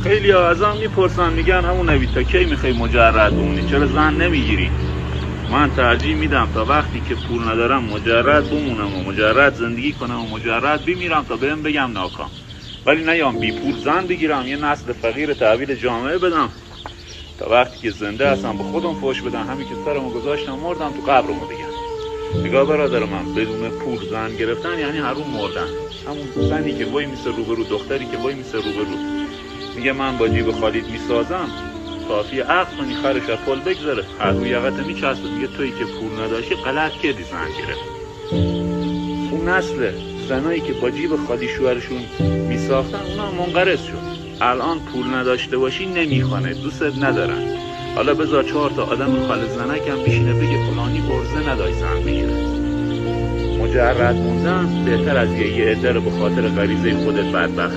خیلی ها از هم میپرسن میگن همون نوید تا کی میخوای مجرد بمونی، چرا زن نمیگیری؟ من ترجیح میدم تا وقتی که پول ندارم مجرد بمونم و مجرد زندگی کنم و مجرد بمیرم تا بهم بگم ناکام، ولی نیام بی پول زن بگیرم یه نسل فقیر تحویل جامعه بدم تا وقتی که زنده هستم به خودم فوش بدم همین که سرمو گذاشتم مردم تو قبرمو بگم. نگاه برادر من، بدون پول زن گرفتن یعنی حروم مردن. همون زنی که وای میسه روبرو، دختری که وای میسه روبرو میگه من با جیب خالیت میسازم، کافی عقل کنی خرش از پل بگذاره، هر رو یقت میچسبه میگه تویی که پول نداشتی غلط کردی زن گرفت. اون نسل زنایی که با جیب خالی شوهرشون میساختن اونا منقرض شد. الان پول نداشته باشی نمیخوانه، دوستت ندارن. حالا بذار 4 تا آدم خال زنکم بشینه بگه فلانی ارزه نداشت زن بگیره. مجرد موندن بهتر از یه عده رو به خاطر غریزه خودت بدبخت